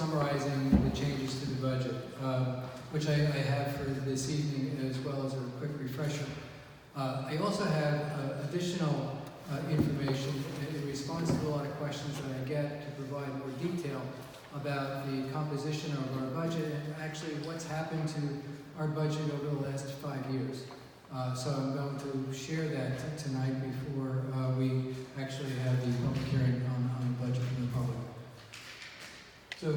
summarizing the changes to the budget, which I have for this evening, as well as a quick refresher. I also have additional information in response to a lot of questions that I get to provide more detail about the composition of our budget and actually what's happened to our budget over the last 5 years. So I'm going to share that tonight before we actually have the public hearing on the budget from the public. So a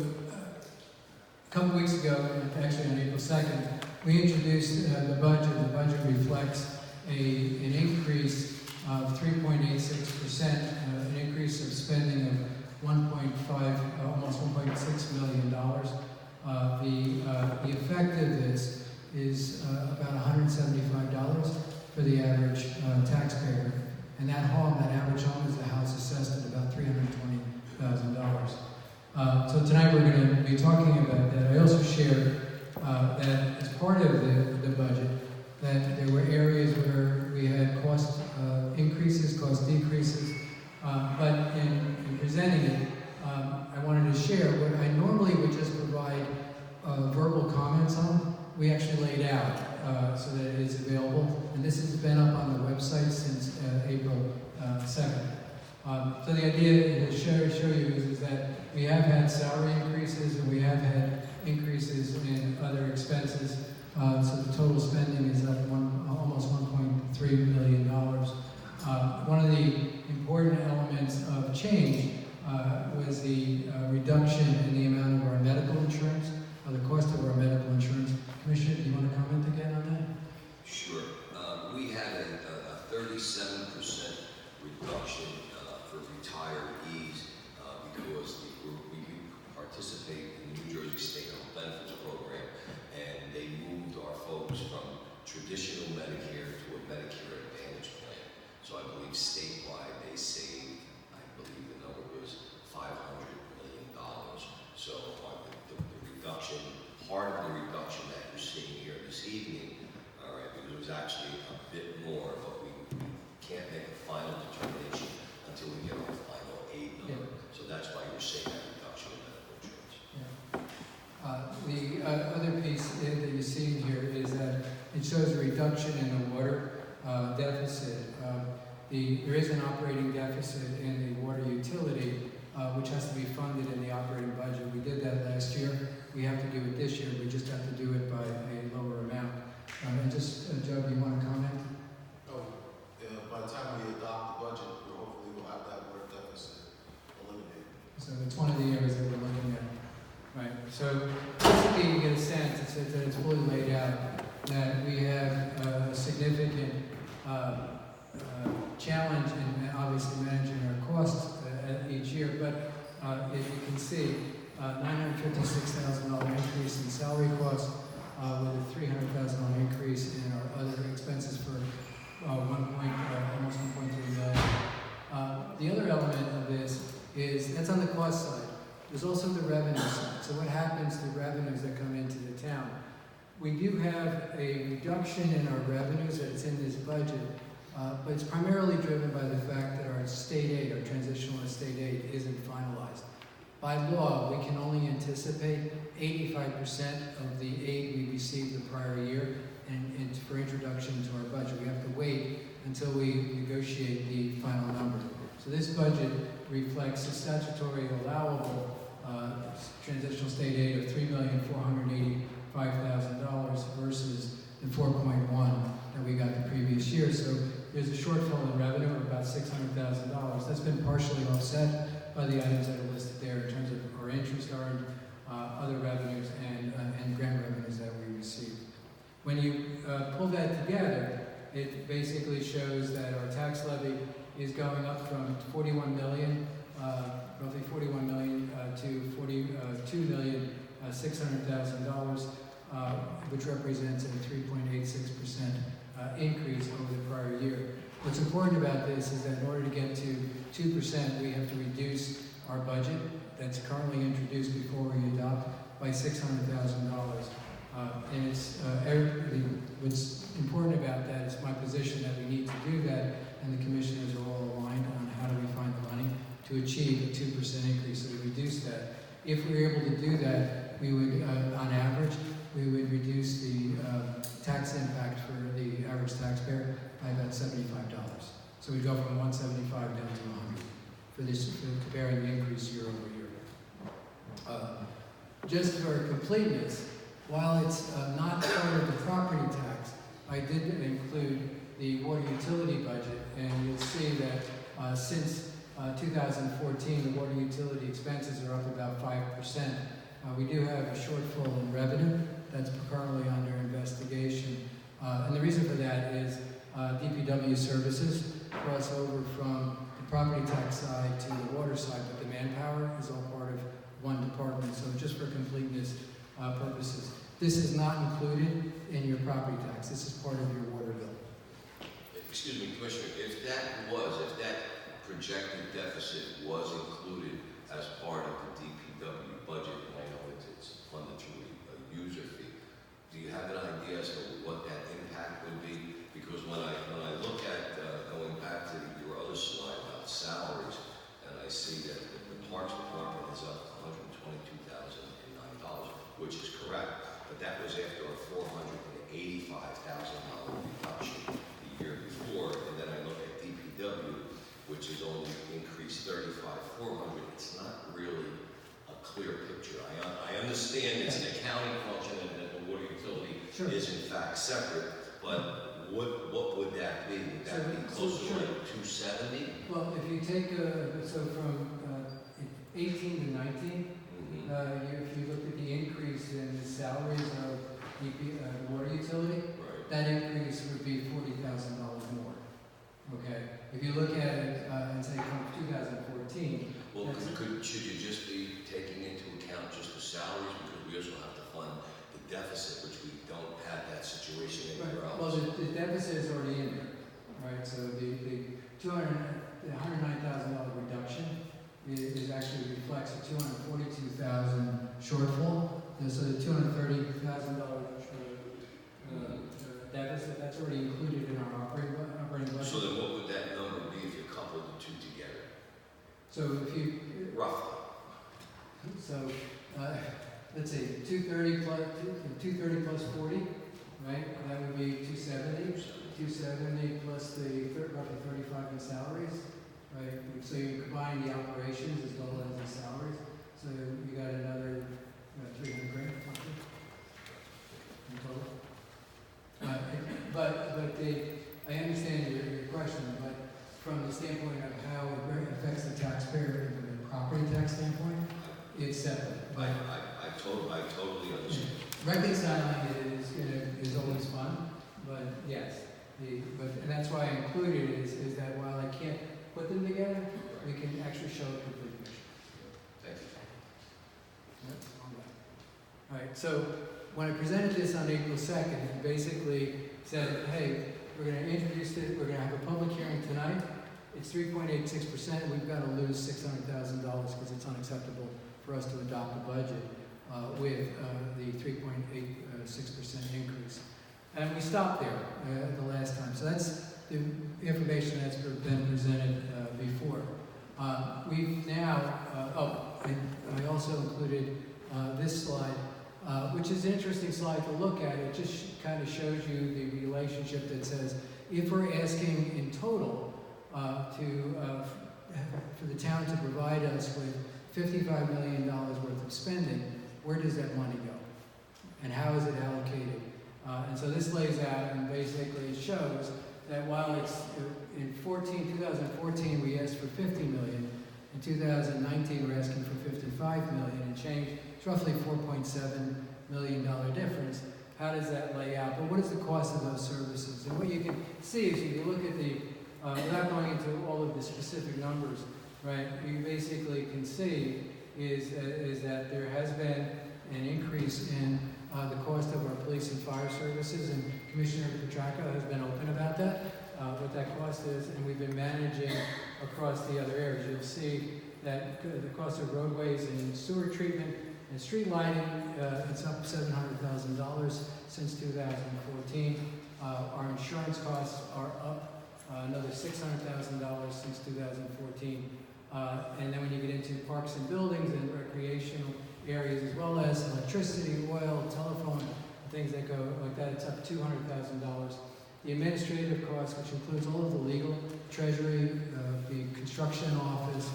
couple weeks ago, actually on April 2nd, we introduced the budget. The budget reflects an increase of 3.86%, an increase of spending of almost $1.6 million. The effect of this is about $175 for the average taxpayer. And that average home, is a house assessed at about $320,000. So tonight we're going to be talking about that. I also shared that as part of the budget, that there were areas where we had cost increases, cost decreases, but in presenting it, I wanted to share what I normally would just provide verbal comments on. We actually laid out so that it is available, and this has been up on the website since April 2nd. So the idea to show you is that we have had salary increases and we have had increases in other expenses. So the total spending is up almost $1.3 million. One of the important elements of change was the reduction in the amount of our medical insurance, or the cost of our medical insurance. Commissioner, do you want to comment again on that? Sure. We had a 37% reduction for retirees because we participate in the New Jersey State Health Benefits Program, and they moved our folks from traditional Medicare to a Medicare Advantage plan. So I believe statewide they saved, I believe the number was $500 million. So the reduction, part of the reduction that you're seeing here this evening, all right, because it was actually a bit more, but we can't make a final determination until we get our final aid number. Yeah. So that's why you're seeing that reduction in medical insurance. Yeah. The other piece that you see here is that it shows a reduction in the water deficit. There is an operating deficit in the water utility, which has to be funded in the operating budget. We did that last year. We have to do it this year. We just have to do it by a lower amount. And just, Joe, do you want to comment? By the time we adopt the budget, hopefully we'll have that water deficit eliminated. So it's one of the areas that we're looking at. Right. So basically, you get a sense that it's fully laid out that we have a significant challenge in obviously managing our costs each year. But if you can see, $956,000 increase in salary costs with a $300,000 increase in our other expenses for almost $1.3 million. The other element of this is, that's on the cost side. There's also the revenue side. So what happens to revenues that come into the town? We do have a reduction in our revenues that's in this budget, but it's primarily driven by the fact that our state aid, our transitional state aid, isn't finalized. By law, we can only anticipate 85% of the aid we received the prior year and for introduction to our budget. We have to wait until we negotiate the final number. So this budget reflects a statutory allowable transitional state aid of $3,485,000 versus the 4.1 that we got the previous year. So there's a shortfall in revenue of about $600,000. That's been partially offset by the items that are listed there in terms of our interest earned, other revenues, and grant revenues that we received. When you pull that together, it basically shows that our tax levy is going up from 41 million, roughly 41 million, to $42,600,000, which represents a 3.86% increase over the prior year. What's important about this is that in order to get to 2%, we have to reduce our budget that's currently introduced before we adopt by $600,000. And it's what's important about that is my position that we need to do that, and the commissioners are all aligned on how do we find the money to achieve a 2% increase. So to reduce that If we were able to do that, we would, on average, we would reduce the tax impact for the average taxpayer by about $75. So we go from 175 down to 100 for this, for comparing the increase year over year. Just for completeness, while it's not part of the property tax, I did include the water utility budget, and you'll see that since 2014, the water utility expenses are up about 5%. We do have a shortfall in revenue that's currently under investigation. And the reason for that is DPW services cross over from the property tax side to the water side, but the manpower is all part of one department. So just for completeness purposes, this is not included in your property tax. This is part of your water bill. Excuse me, Commissioner, if that projected deficit was included as part of the DPW budget, and I know it's funded through a user fee, do you have an idea as to what that impact would be? Because when I look at going back to your other slide about salaries, and I see that the Parks Department is up $122,009, which is correct, but that was after a $485,000 reduction the year before, and then I look at DPW, which is only increased $35,400. It's not really a clear picture. I understand it's an accounting function and that the water utility Sure. is in fact separate, but what would that be? Would that be closer to like 270? Well, if you take, so from 18 to 19, if you look at the increase in the salaries of the water utility, Right. that increase would be $40,000 more. Okay? If you look at it and say from 2014, Well, should you just be taking into account just the salaries, because we also have to fund the deficit, which we don't have that situation anywhere right. else? Well, the deficit is already in there, right? So the $109,000 reduction is actually reflects a $242,000 shortfall. And so the $230,000 deficit, that's already included in our operating budget. So then what would that number be if you coupled the two together? So if you, Roughly. so let's say 230 plus 40, right? That would be 270. 270 plus the roughly 35 in salaries, right? So you combine the operations as well as the salaries. So you got another 300 grand in total. I understand your question, but from the standpoint of how it affects the taxpayer from a property tax standpoint, it's separate. I totally understand. Reconciling it is always fun, but yes, and that's why I included it is that while I can't put them together, we can actually show a complete picture. Thank you. All right, so when I presented this on April 2nd, I basically said, hey, we're going to introduce it, we're going to have a public hearing tonight. It's 3.86%, we've got to lose $600,000 because it's unacceptable for us to adopt a budget with the 3.86% increase. And we stopped there the last time. So that's the information that's been presented before. We've now, and I also included this slide, which is an interesting slide to look at. It just kind of shows you the relationship that says, if we're asking in total for the town to provide us with $55 million worth of spending, where does that money go? And how is it allocated? And so this lays out and basically shows that while it's in 2014 we asked for $50 million, in 2019 we're asking for $55 million and change. It's roughly $4.7 million difference. How does that lay out? But what is the cost of those services? And what you can see is if you look at the, without going into all of the specific numbers, right, you basically can see is that there has been an increase in the cost of our police and fire services, and Commissioner Petracca has been open about that, what that cost is, and we've been managing across the other areas. You'll see that the cost of roadways and sewer treatment and street lighting, it's up $700,000 since 2014. Our insurance costs are up another $600,000 since 2014. And then when you get into parks and buildings and recreational areas, as well as electricity, oil, telephone, things that go like that, it's up $200,000. The administrative costs, which includes all of the legal, treasury, the construction office,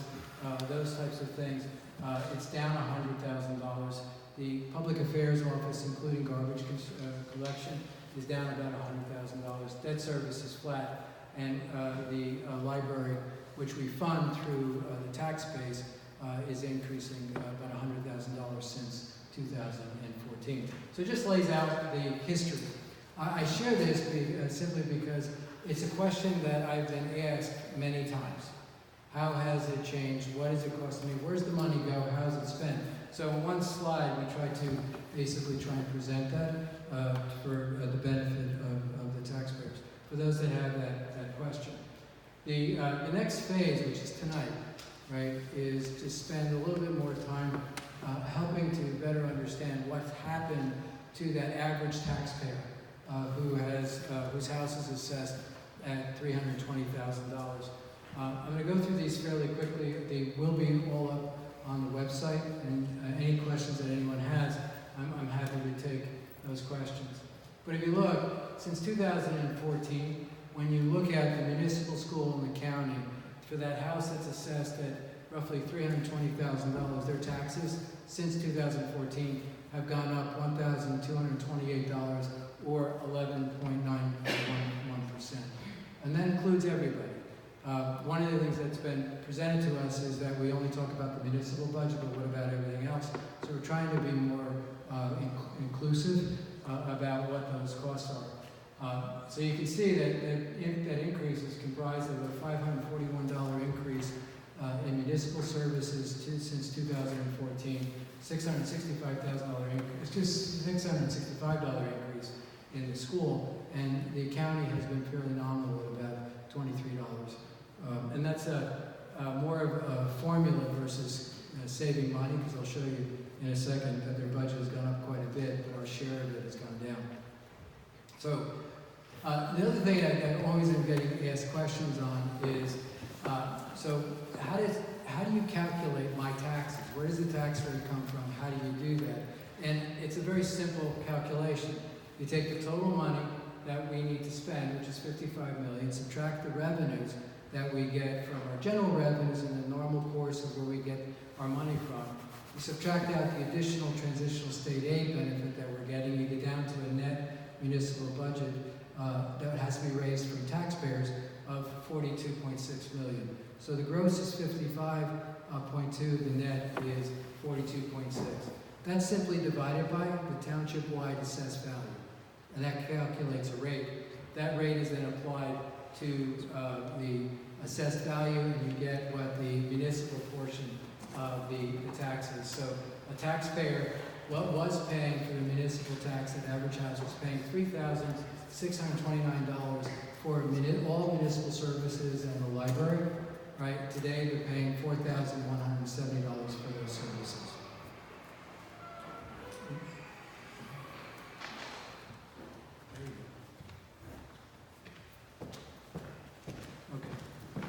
those types of things, it's down $100,000. The public affairs office, including garbage collection, is down about $100,000. Debt service is flat, and the library, which we fund through the tax base, is increasing about $100,000 since 2014. So it just lays out the history. I share this simply because it's a question that I've been asked many times. How has it changed? What is it costing me? Where's the money go? How is it spent? So in one slide, we try to basically try and present that for the benefit of the taxpayers, for those that have that question. The next phase, which is tonight, right, is to spend a little bit more time helping to better understand what's happened to that average taxpayer whose house is assessed at $320,000. I'm going to go through these fairly quickly. They will be all up on the website, and any questions that anyone has, I'm happy to take those questions. But if you look, since 2014, when you look at the municipal school in the county, for that house that's assessed at roughly $320,000, their taxes since 2014 have gone up $1,228, or 11.911%. And that includes everybody. One of the things that's been presented to us is that we only talk about the municipal budget, but what about everything else? So we're trying to be more inclusive about what those costs are. So you can see that increase is comprised of a $541 increase in municipal services since 2014, $665,000 increase, just $665 increase in the school, and the county has been fairly nominal at about $23. And that's more of a formula versus saving money, because I'll show you in a second that their budget has gone up quite a bit, but our share of it has gone down. So the other thing I always am getting asked questions on is, so how do you calculate my taxes? Where does the tax rate come from? How do you do that? And it's a very simple calculation. You take the total money that we need to spend, which is $55 million, subtract the revenues that we get from our general revenues in the normal course of where we get our money from. You subtract out the additional transitional state aid benefit that we're getting, you get down to a net municipal budget that has to be raised from taxpayers of $42.6 million. So the gross is 55.2, the net is 42.6. That's simply divided by the township-wide assessed value, and that calculates a rate. That rate is then applied to the assessed value, and you get what the municipal portion of the taxes. So a taxpayer, what was paying for the municipal tax, an average house was paying $3,629 for all municipal services and the library. Right? Today they're paying $4,170 for those services. Okay,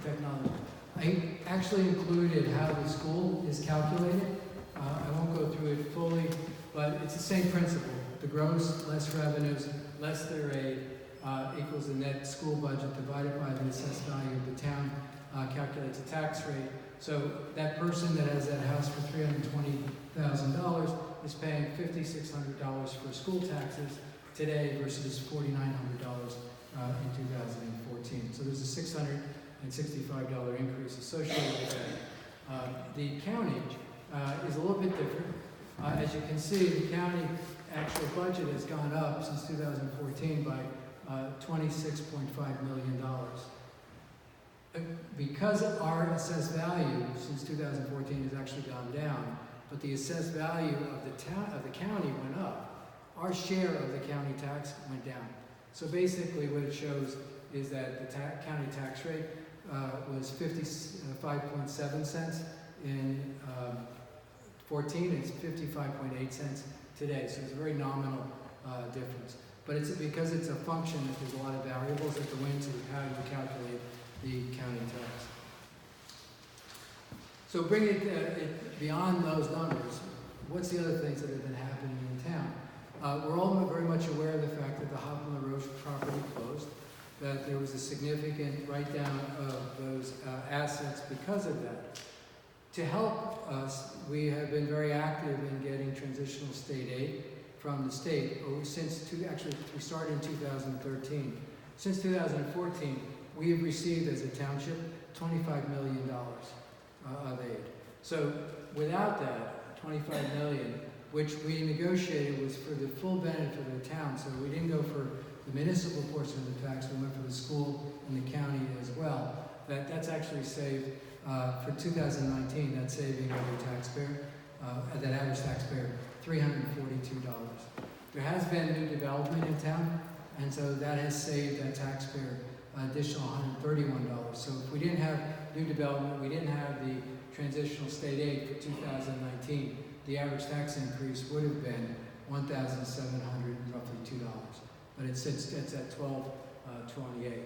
technology. I actually included how the school is calculated. I won't go through it fully, but it's the same principle. The gross, less revenues, less their aid, equals the net school budget divided by the assessed value of the town, calculates a tax rate. So that person that has that house for $320,000 is paying $5,600 for school taxes today versus $4,900 in 2014. So there's a $665 increase associated with that. The county is a little bit different. As you can see, the county actual budget has gone up since 2014 by $26.5 million. Because our assessed value since 2014 has actually gone down, but the assessed value of the county went up, our share of the county tax went down. So basically what it shows is that the county tax rate was 55.7 cents in 14, it's 55.8 cents today. So it's a very nominal difference. But it's because it's a function that there's a lot of variables that go into how you calculate the county tax. So bring it beyond those numbers. What's the other things that have been happening in town? We're all very much aware of the fact that the Hopland Roche property closed, that there was a significant write-down of those assets because of that. To help us, we have been very active in getting transitional state aid from the state. Actually, we started in 2013. Since 2014, we have received as a township $25 million of aid. So without that, $25 million, which we negotiated was for the full benefit of the town. So we didn't go for the municipal portion of the tax, we went for the school and the county as well. That's actually saved, for 2019, that's saving every taxpayer, that average taxpayer, $342. There has been new development in town, and so that has saved that taxpayer additional $131. So if we didn't have new development, we didn't have the transitional state aid for 2019, the average tax increase would have been $1,702. But it's at $1,228.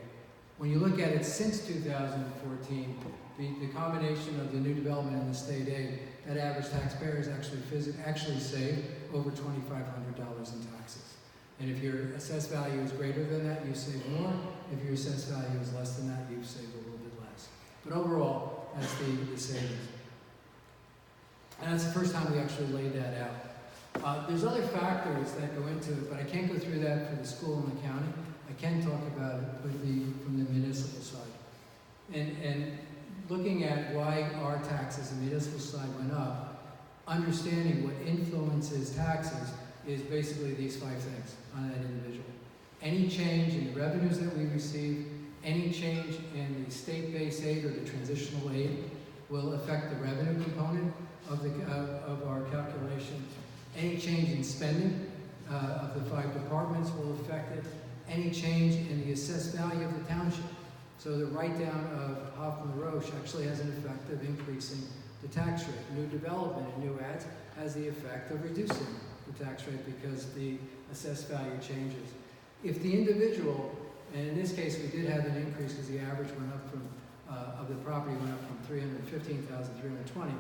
When you look at it since 2014, the combination of the new development and the state aid, that average taxpayer has actually saved over $2,500 in taxes. And if your assessed value is greater than that, you save more. If your assessed value is less than that, you've saved a little bit less. But overall, that's the savings. And that's the first time we actually laid that out. There's other factors that go into it, but I can't go through that for the school and the county. I can talk about it from the municipal side. And looking at why our taxes on the municipal side went up, understanding what influences taxes is basically these 5 things on that individual. Any change in the revenues that we receive, any change in the state-based aid or the transitional aid will affect the revenue component of our calculation. Any change in spending of the 5 departments will affect it. Any change in the assessed value of the township. So the write-down of Hopland Roche actually has an effect of increasing the tax rate. New development and new ads has the effect of reducing the tax rate because the assessed value changes. If the individual, and in this case we did have an increase because the average went up from, of the property went up from $315,320.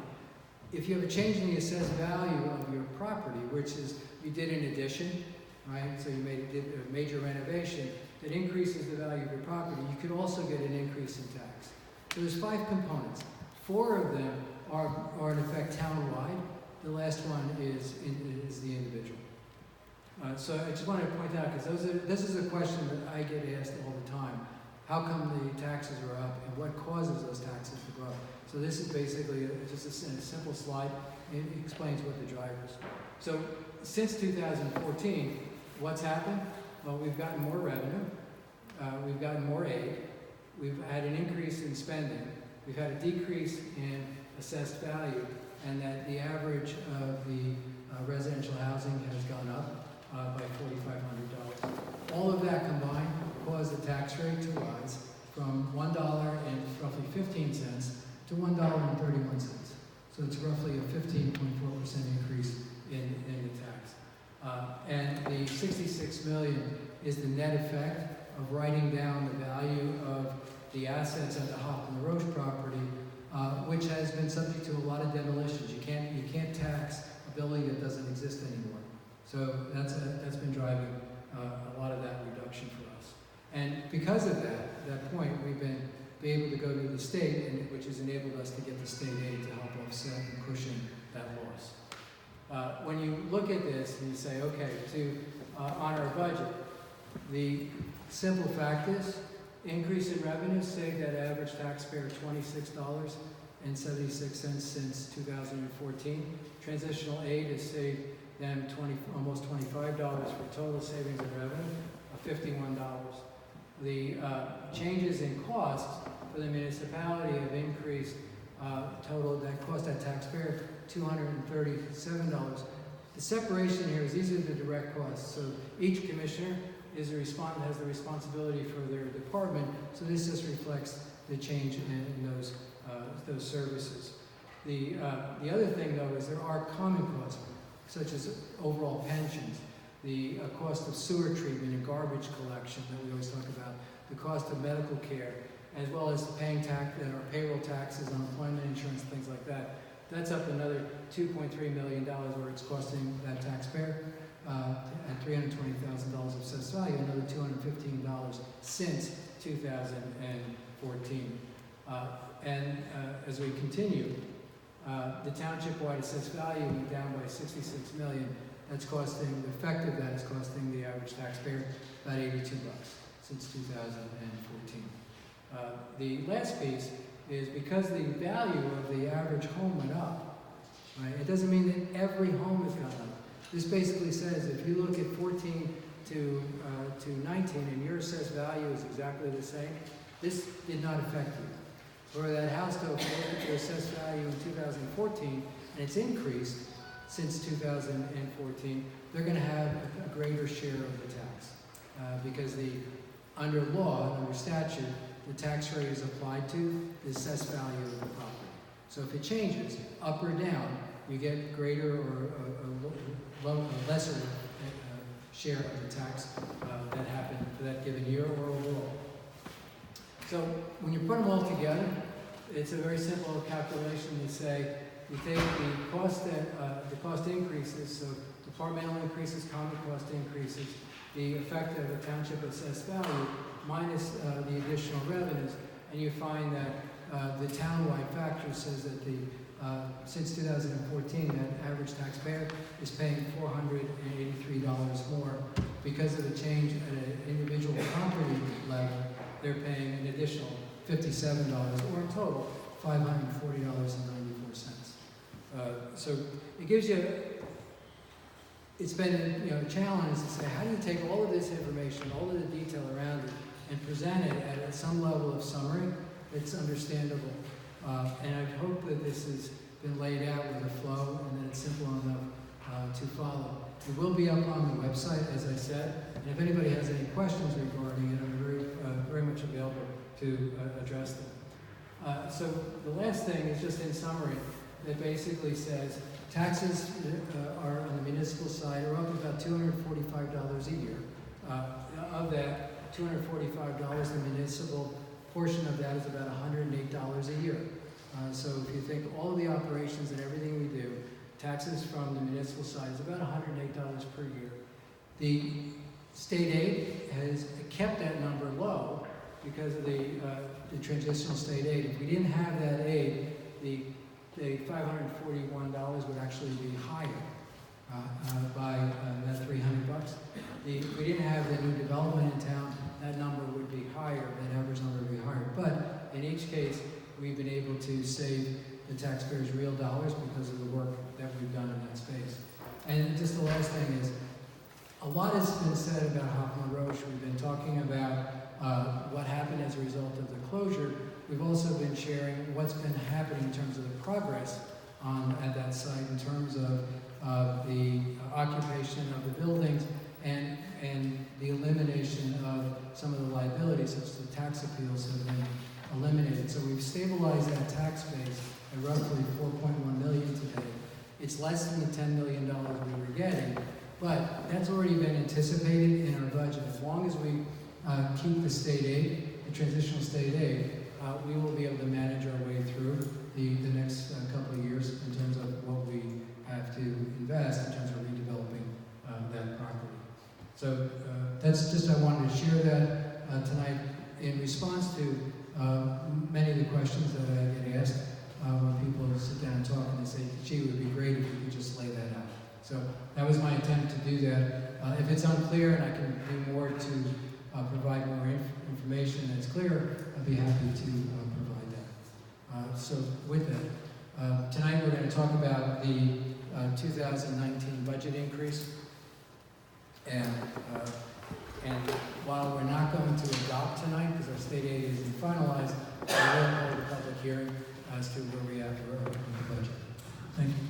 If you have a change in the assessed value of your property, which is you did an addition, right? So you did a major renovation that increases the value of your property, you could also get an increase in tax. So there's 5 components. 4 of them are in effect town-wide. The last one is the individual. So I just want to point out, because this is a question that I get asked all the time. How come the taxes are up and what causes those taxes to go up? So this is basically just a simple slide. It explains what the drivers. So since 2014, what's happened? Well, we've gotten more revenue. We've gotten more aid. We've had an increase in spending. We've had a decrease in assessed value, and that the average of the residential housing has gone up by $4,500. All of that combined caused the tax rate to rise from $1.15 to $1.31. So it's roughly a 15.4% increase in the tax. And the $66 million is the net effect of writing down the value of the assets at the Hopland Roche property, which has been subject to a lot of demolitions. You can't tax a building that doesn't exist anymore. So that's been driving a lot of that reduction for us. And because of that point, we've been able to go to the state, which has enabled us to get the state aid to help offset and cushion that loss. When you look at this and you say, okay, on our budget, the simple fact is, increase in revenue saved that average taxpayer $26.76 since 2014. Transitional aid has saved them almost $25 for total savings in revenue of $51. The changes in costs for the municipality have increased total that cost that taxpayer $237. The separation here is these are the direct costs. So each commissioner has the responsibility for their department. So this just reflects the change in those services. The other thing though is there are common costs, such as overall pensions, the cost of sewer treatment and garbage collection that we always talk about, the cost of medical care, as well as paying tax, or payroll taxes, unemployment insurance, things like that. That's up another $2.3 million, where it's costing that taxpayer at $320,000 of assessed value, another $215 since 2014. As we continue, the township-wide assessed value went down by $66 million. That's costing, the effect of that is costing the average taxpayer about $82 since 2014. The last piece is because the value of the average home went up, right? It doesn't mean that every home has gone up. This basically says if you look at 14 to 19 and your assessed value is exactly the same, this did not affect you. Or that house, though, if you look at your assessed value in 2014 and it's increased since 2014, they're going to have a greater share of the tax because under law, under statute, the tax rate is applied to the assessed value of the property. So if it changes up or down, you get greater or a lesser share of the tax that happened for that given year or overall. So when you put them all together, it's a very simple calculation. You say you take the cost increases, so departmental increases, common cost increases, the effect of the township assessed value minus the additional revenues, and you find that the townwide factor says that since 2014, that average taxpayer is paying $483 more. Because of the change at an individual property level, they're paying an additional $57, or in total, $540.94. So it gives you, it's been a challenge to say, how do you take all of this information, all of the detail around it, and present it at some level of summary that's understandable. And I hope that this has been laid out with a flow and that it's simple enough to follow. It will be up on the website, as I said, and if anybody has any questions regarding it, I'm very much available to address them. So the last thing is just in summary, that basically says taxes are on the municipal side are up about $245 a year. Of that, $245, the municipal portion of that is about $108 a year. So if you think all of the operations and everything we do, taxes from the municipal side is about $108 per year. The state aid has kept that number low because of the transitional state aid. If we didn't have that aid, the $541 would actually be higher by that $300. If we didn't have the new development in town, that number would be higher, that average number would be higher. But in each case, we've been able to save the taxpayers real dollars because of the work that we've done in that space. And just the last thing is, a lot has been said about Hoffman Roche. We've been talking about what happened as a result of the closure. We've also been sharing what's been happening in terms of the progress at that site, in terms of the occupation of the buildings and the elimination of some of the liabilities, such as the tax appeals have been eliminated. So we've stabilized that tax base at roughly $4.1 million today. It's less than the $10 million we were getting, but that's already been anticipated in our budget. As long as we keep the state aid, the transitional state aid, we will be able to manage our way through the next couple of years in terms of what we have to invest in terms of redeveloping that property. So that's just, I wanted to share that tonight in response to many of the questions that I get asked when people sit down and talk and they say, gee, it would be great if we could just lay that out. So that was my attempt to do that. If it's unclear and I can do more to provide more information that's clear, I'd be happy to provide that. So with that, tonight we're going to talk about the 2019 budget increase. And while we're not going to adopt tonight, because our state aid isn't finalized, we will hold a public hearing as to where we are with the budget. Thank you.